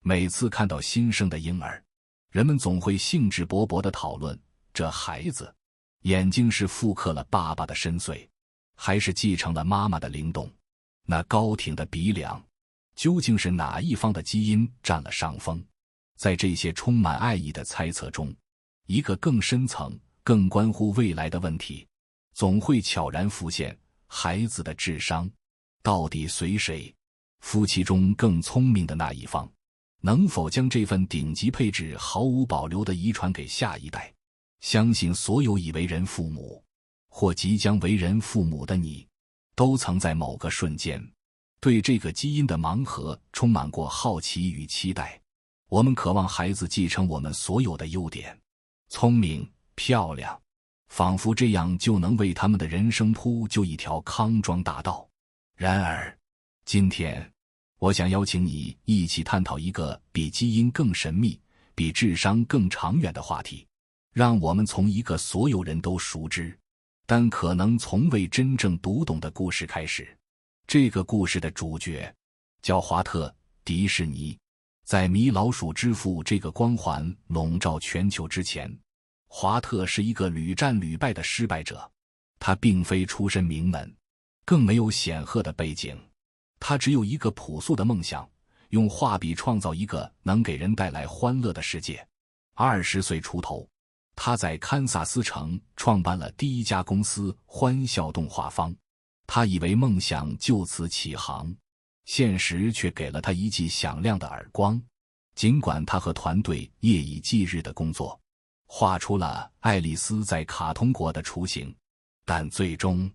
每次看到新生的婴儿，人们总会兴致勃勃地讨论，这孩子眼睛是复刻了爸爸的深邃，还是继承了妈妈的灵动？那高挺的鼻梁，究竟是哪一方的基因占了上风？在这些充满爱意的猜测中，一个更深层、更关乎未来的问题，总会悄然浮现：孩子的智商到底随谁？夫妻中更聪明的那一方，能否将这份顶级配置毫无保留地遗传给下一代？相信所有已为人父母，或即将为人父母的你，都曾在某个瞬间，对这个基因的盲盒充满过好奇与期待。我们渴望孩子继承我们所有的优点，聪明、漂亮，仿佛这样就能为他们的人生铺就一条康庄大道。然而，今天，我想邀请你一起探讨一个比基因更神秘、比智商更长远的话题。让我们从一个所有人都熟知，但可能从未真正读懂的故事开始。这个故事的主角叫华特·迪士尼。在米老鼠之父这个光环笼罩全球之前，华特是一个屡战屡败的失败者。他并非出身名门，更没有显赫的背景，他只有一个朴素的梦想，用画笔创造一个能给人带来欢乐的世界。20岁出头，他在堪萨斯城创办了第一家公司欢笑动画坊。他以为梦想就此起航，现实却给了他一记响亮的耳光。尽管他和团队夜以继日的工作，画出了爱丽丝在卡通国的雏形，但最终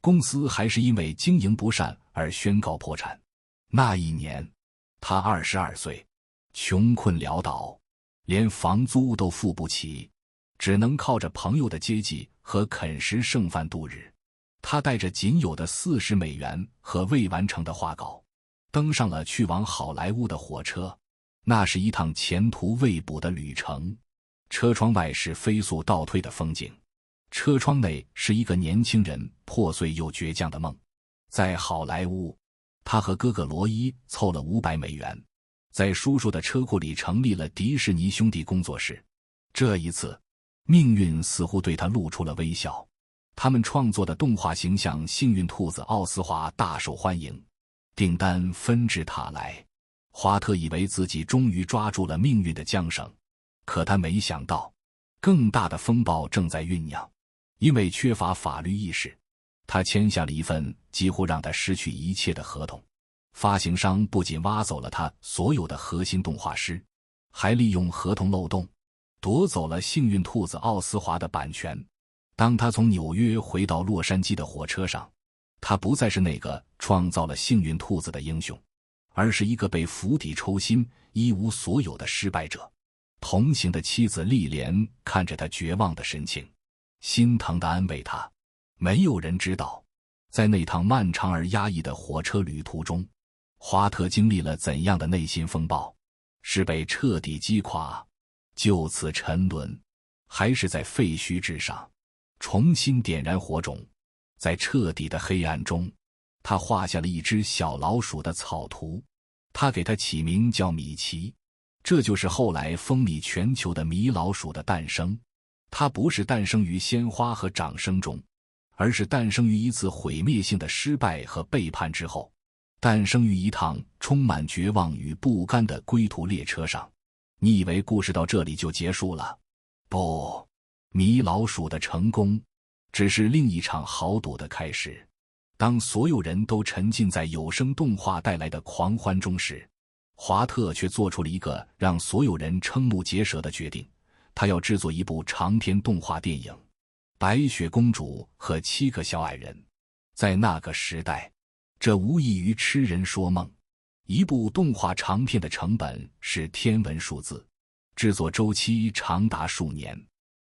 公司还是因为经营不善而宣告破产。那一年，他22岁，穷困潦倒，连房租都付不起，只能靠着朋友的接济和啃食剩饭度日。他带着仅有的$40和未完成的画稿，登上了去往好莱坞的火车。那是一趟前途未卜的旅程。车窗外是飞速倒退的风景，车窗内是一个年轻人破碎又倔强的梦。在好莱坞，他和哥哥罗伊凑了$500，在叔叔的车库里成立了迪士尼兄弟工作室。这一次，命运似乎对他露出了微笑。他们创作的动画形象幸运兔子奥斯华大受欢迎，订单纷至沓来。华特以为自己终于抓住了命运的缰绳，可他没想到，更大的风暴正在酝酿。因为缺乏法律意识，他签下了一份几乎让他失去一切的合同。发行商不仅挖走了他所有的核心动画师，还利用合同漏洞，夺走了幸运兔子奥斯华的版权。当他从纽约回到洛杉矶的火车上，他不再是那个创造了幸运兔子的英雄，而是一个被釜底抽薪、一无所有的失败者。同行的妻子莉莲看着他绝望的神情，心疼地安慰他。没有人知道，在那趟漫长而压抑的火车旅途中，华特经历了怎样的内心风暴，是被彻底击垮，就此沉沦，还是在废墟之上重新点燃火种。在彻底的黑暗中，他画下了一只小老鼠的草图，他给它起名叫米奇。这就是后来风靡全球的米老鼠的诞生。它不是诞生于鲜花和掌声中，而是诞生于一次毁灭性的失败和背叛之后，诞生于一趟充满绝望与不甘的归途列车上。你以为故事到这里就结束了？不，米老鼠的成功只是另一场豪赌的开始。当所有人都沉浸在有声动画带来的狂欢中时，华特却做出了一个让所有人瞠目结舌的决定。他要制作一部长篇动画电影《白雪公主和7个小矮人》。在那个时代，这无异于痴人说梦。一部动画长片的成本是天文数字，制作周期长达数年。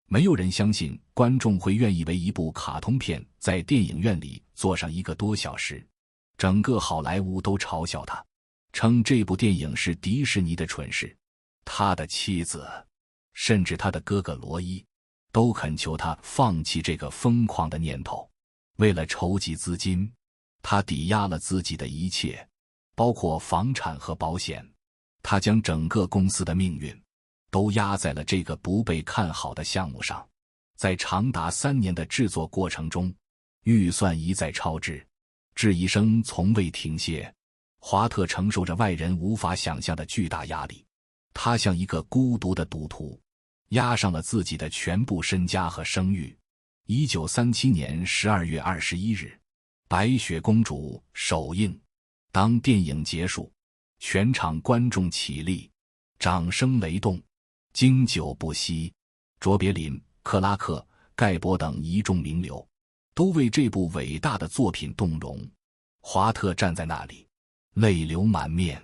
没有人相信观众会愿意为一部卡通片在电影院里坐上1个多小时。整个好莱坞都嘲笑他，称这部电影是迪士尼的蠢事。他的妻子，甚至他的哥哥罗伊，都恳求他放弃这个疯狂的念头。为了筹集资金，他抵押了自己的一切，包括房产和保险。他将整个公司的命运都压在了这个不被看好的项目上。在长达3年的制作过程中，预算一再超支，质疑声从未停歇。华特承受着外人无法想象的巨大压力，他像一个孤独的赌徒，押上了自己的全部身家和声誉。1937年12月21日，《白雪公主》首映。当电影结束，全场观众起立，掌声雷动，经久不息。卓别林、克拉克、盖博等一众名流都为这部伟大的作品动容。华特站在那里，泪流满面。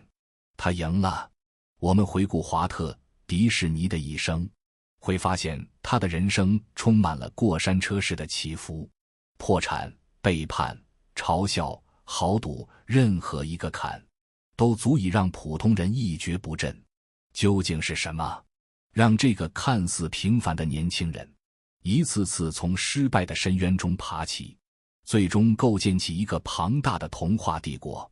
他赢了。我们回顾华特·迪士尼的一生，会发现他的人生充满了过山车式的起伏，破产、背叛、嘲笑、豪赌，任何一个坎都足以让普通人一蹶不振。究竟是什么让这个看似平凡的年轻人一次次从失败的深渊中爬起，最终构建起一个庞大的童话帝国？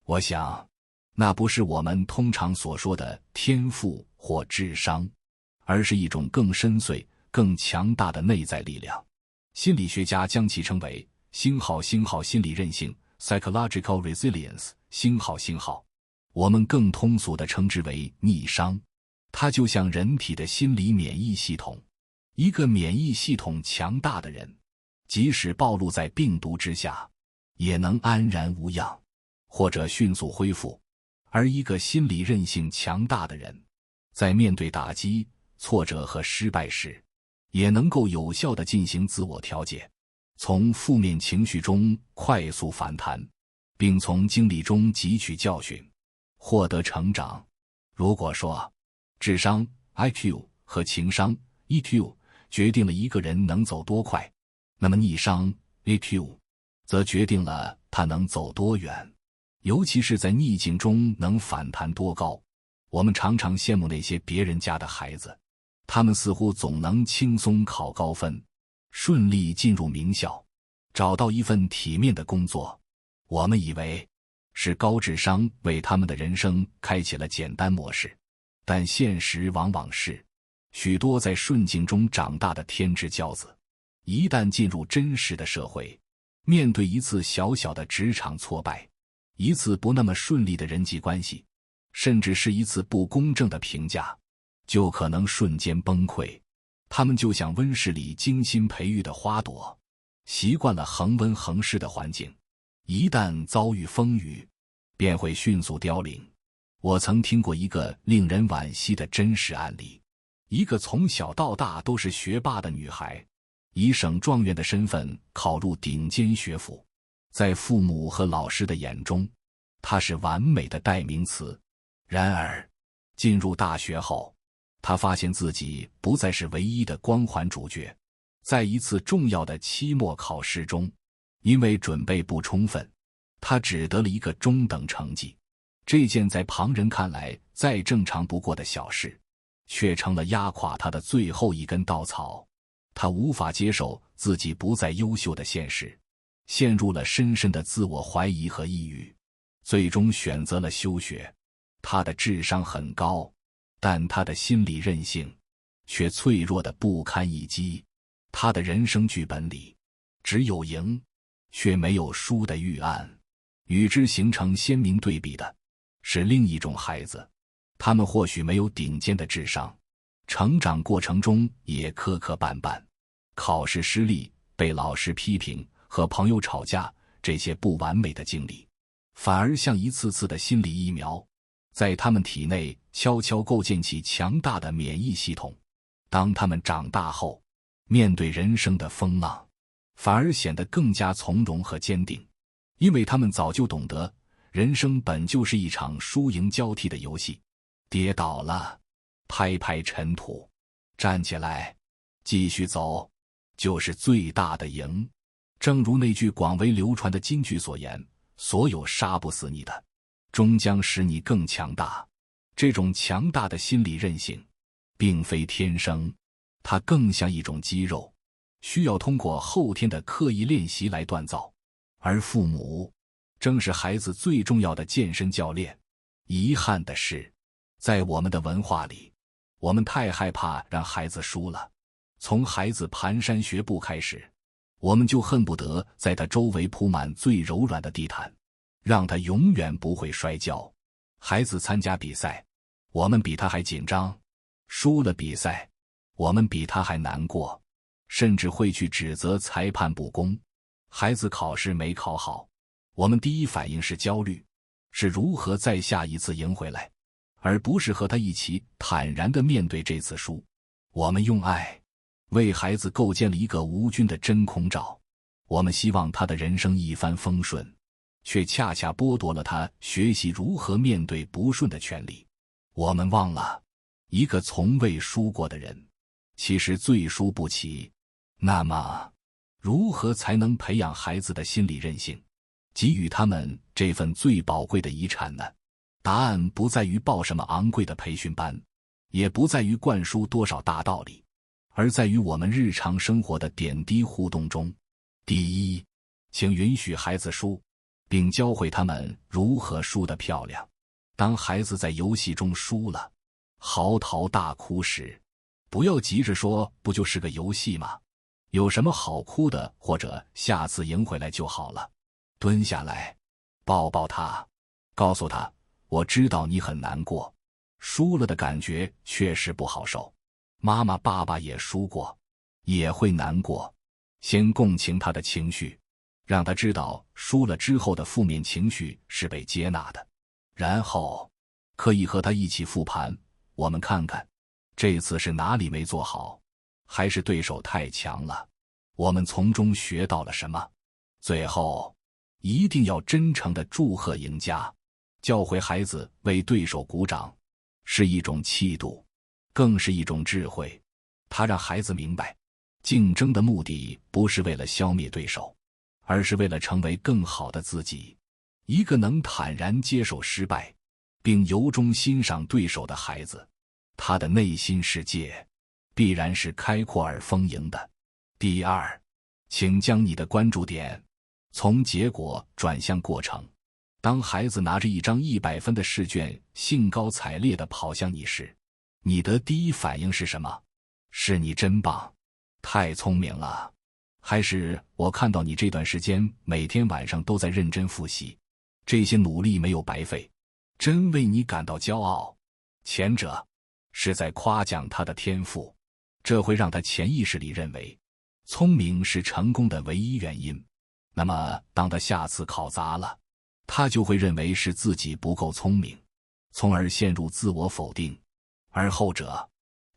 我想，那不是我们通常所说的天赋或智商，而是一种更深邃、更强大的内在力量。心理学家将其称为星号心理韧性 psychological resilience 星号。我们更通俗地称之为逆商。它就像人体的心理免疫系统，一个免疫系统强大的人，即使暴露在病毒之下，也能安然无恙，或者迅速恢复。而一个心理韧性强大的人，在面对打击、挫折和失败时，也能够有效地进行自我调节，从负面情绪中快速反弹，并从经历中汲取教训，获得成长。如果说智商 IQ 和情商 EQ 决定了一个人能走多快，那么逆商 EQ 则决定了他能走多远，尤其是在逆境中能反弹多高。我们常常羡慕那些别人家的孩子，他们似乎总能轻松考高分，顺利进入名校，找到一份体面的工作。我们以为是高智商为他们的人生开启了简单模式，但现实往往是，许多在顺境中长大的天之骄子，一旦进入真实的社会，面对一次小小的职场挫败，一次不那么顺利的人际关系，甚至是一次不公正的评价，就可能瞬间崩溃。他们就像温室里精心培育的花朵，习惯了恒温恒湿的环境，一旦遭遇风雨，便会迅速凋零。我曾听过一个令人惋惜的真实案例，一个从小到大都是学霸的女孩，以省状元的身份考入顶尖学府，在父母和老师的眼中，她是完美的代名词。然而，进入大学后，她发现自己不再是唯一的光环主角。在一次重要的期末考试中，因为准备不充分，她只得了一个中等成绩。这件在旁人看来再正常不过的小事，却成了压垮他的最后一根稻草。他无法接受自己不再优秀的现实，陷入了深深的自我怀疑和抑郁，最终选择了休学。他的智商很高，但他的心理韧性却脆弱得不堪一击。他的人生剧本里只有赢，却没有输的预案。与之形成鲜明对比的是另一种孩子，他们或许没有顶尖的智商，成长过程中也磕磕绊绊，考试失利、被老师批评、和朋友吵架，这些不完美的经历，反而像一次次的心理疫苗，在他们体内悄悄构建起强大的免疫系统。当他们长大后，面对人生的风浪，反而显得更加从容和坚定，因为他们早就懂得，人生本就是一场输赢交替的游戏。跌倒了，拍拍尘土，站起来，继续走，就是最大的赢。正如那句广为流传的金句所言，所有杀不死你的，终将使你更强大。这种强大的心理韧性，并非天生，它更像一种肌肉，需要通过后天的刻意练习来锻造。而父母正是孩子最重要的健身教练。遗憾的是，在我们的文化里，我们太害怕让孩子输了。从孩子蹒跚学步开始，我们就恨不得在他周围铺满最柔软的地毯，让他永远不会摔跤。孩子参加比赛，我们比他还紧张；输了比赛，我们比他还难过，甚至会去指责裁判不公。孩子考试没考好，我们第一反应是焦虑，是如何再下一次赢回来，而不是和他一起坦然地面对这次输。我们用爱为孩子构建了一个无菌的真空罩，我们希望他的人生一帆风顺，却恰恰剥夺了他学习如何面对不顺的权利。我们忘了，一个从未输过的人，其实最输不起。那么，如何才能培养孩子的心理韧性，给予他们这份最宝贵的遗产呢？答案不在于报什么昂贵的培训班，也不在于灌输多少大道理，而在于我们日常生活的点滴互动中。第一，请允许孩子输，并教会他们如何输得漂亮。当孩子在游戏中输了，嚎啕大哭时，不要急着说不就是个游戏吗？有什么好哭的，或者下次赢回来就好了。蹲下来，抱抱他，告诉他，我知道你很难过，输了的感觉确实不好受，妈妈爸爸也输过，也会难过。先共情他的情绪，让他知道输了之后的负面情绪是被接纳的，然后可以和他一起复盘，我们看看这次是哪里没做好，还是对手太强了，我们从中学到了什么。最后一定要真诚地祝贺赢家，教会孩子为对手鼓掌，是一种气度，更是一种智慧。他让孩子明白，竞争的目的不是为了消灭对手，而是为了成为更好的自己。一个能坦然接受失败，并由衷欣赏对手的孩子，他的内心世界必然是开阔而丰盈的。第二，请将你的关注点从结果转向过程。当孩子拿着一张100分的试卷，兴高采烈地跑向你时，你的第一反应是什么？是你真棒，太聪明了，还是我看到你这段时间每天晚上都在认真复习，这些努力没有白费，真为你感到骄傲？前者是在夸奖他的天赋，这会让他潜意识里认为聪明是成功的唯一原因。那么当他下次考砸了，他就会认为是自己不够聪明，从而陷入自我否定。而后者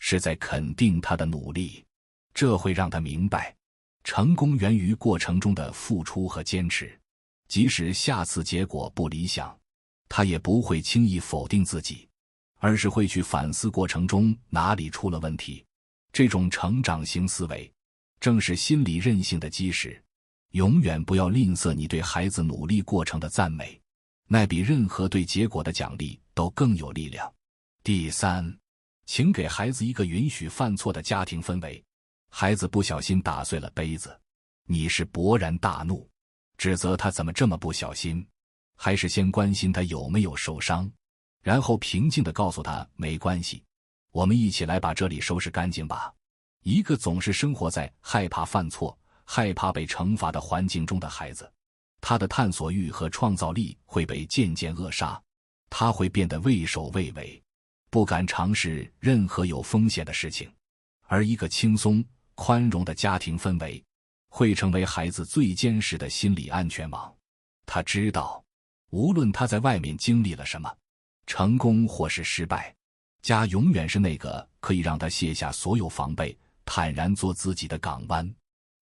是在肯定他的努力，这会让他明白，成功源于过程中的付出和坚持。即使下次结果不理想，他也不会轻易否定自己，而是会去反思过程中哪里出了问题。这种成长型思维正是心理韧性的基石。永远不要吝啬你对孩子努力过程的赞美，那比任何对结果的奖励都更有力量。第三，请给孩子一个允许犯错的家庭氛围。孩子不小心打碎了杯子，你是勃然大怒，指责他怎么这么不小心，还是先关心他有没有受伤，然后平静地告诉他没关系，我们一起来把这里收拾干净吧。一个总是生活在害怕犯错、害怕被惩罚的环境中的孩子，他的探索欲和创造力会被渐渐扼杀，他会变得畏首畏尾，不敢尝试任何有风险的事情。而一个轻松、宽容的家庭氛围，会成为孩子最坚实的心理安全网。他知道，无论他在外面经历了什么，成功或是失败，家永远是那个可以让他卸下所有防备，坦然做自己的港湾。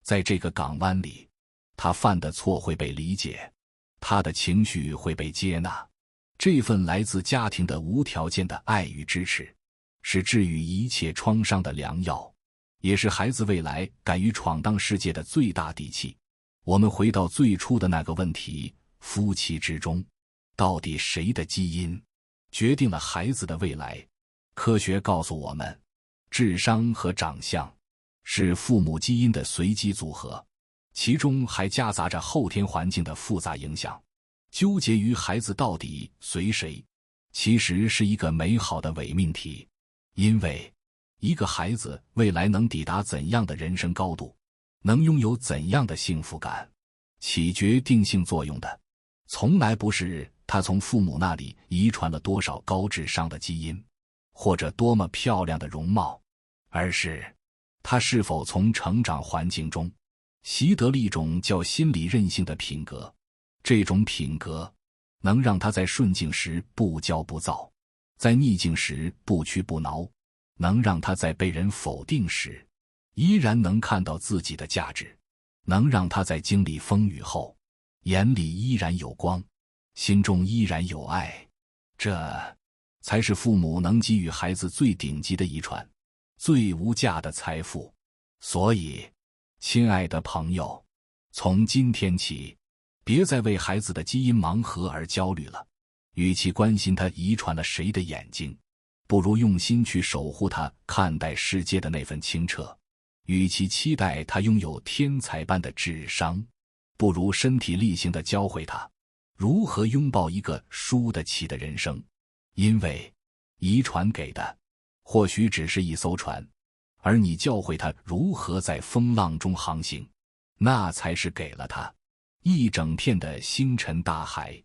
在这个港湾里，他犯的错会被理解，他的情绪会被接纳。这份来自家庭的无条件的爱与支持，是治愈一切创伤的良药，也是孩子未来敢于闯荡世界的最大底气。我们回到最初的那个问题，夫妻之中，到底谁的基因决定了孩子的未来？科学告诉我们，智商和长相是父母基因的随机组合，其中还夹杂着后天环境的复杂影响。纠结于孩子到底随谁，其实是一个美好的伪命题。因为一个孩子未来能抵达怎样的人生高度，能拥有怎样的幸福感，起决定性作用的从来不是他从父母那里遗传了多少高智商的基因，或者多么漂亮的容貌，而是他是否从成长环境中习得了一种叫心理韧性的品格。这种品格能让他在顺境时不骄不躁，在逆境时不屈不挠，能让他在被人否定时依然能看到自己的价值，能让他在经历风雨后眼里依然有光，心中依然有爱。这才是父母能给予孩子最顶级的遗传，最无价的财富。所以，亲爱的朋友，从今天起，别再为孩子的基因盲盒而焦虑了。与其关心他遗传了谁的眼睛，不如用心去守护他看待世界的那份清澈。与其期待他拥有天才般的智商，不如身体力行地教会他如何拥抱一个输得起的人生。因为遗传给的或许只是一艘船，而你教会他如何在风浪中航行，那才是给了他一整片的星辰大海。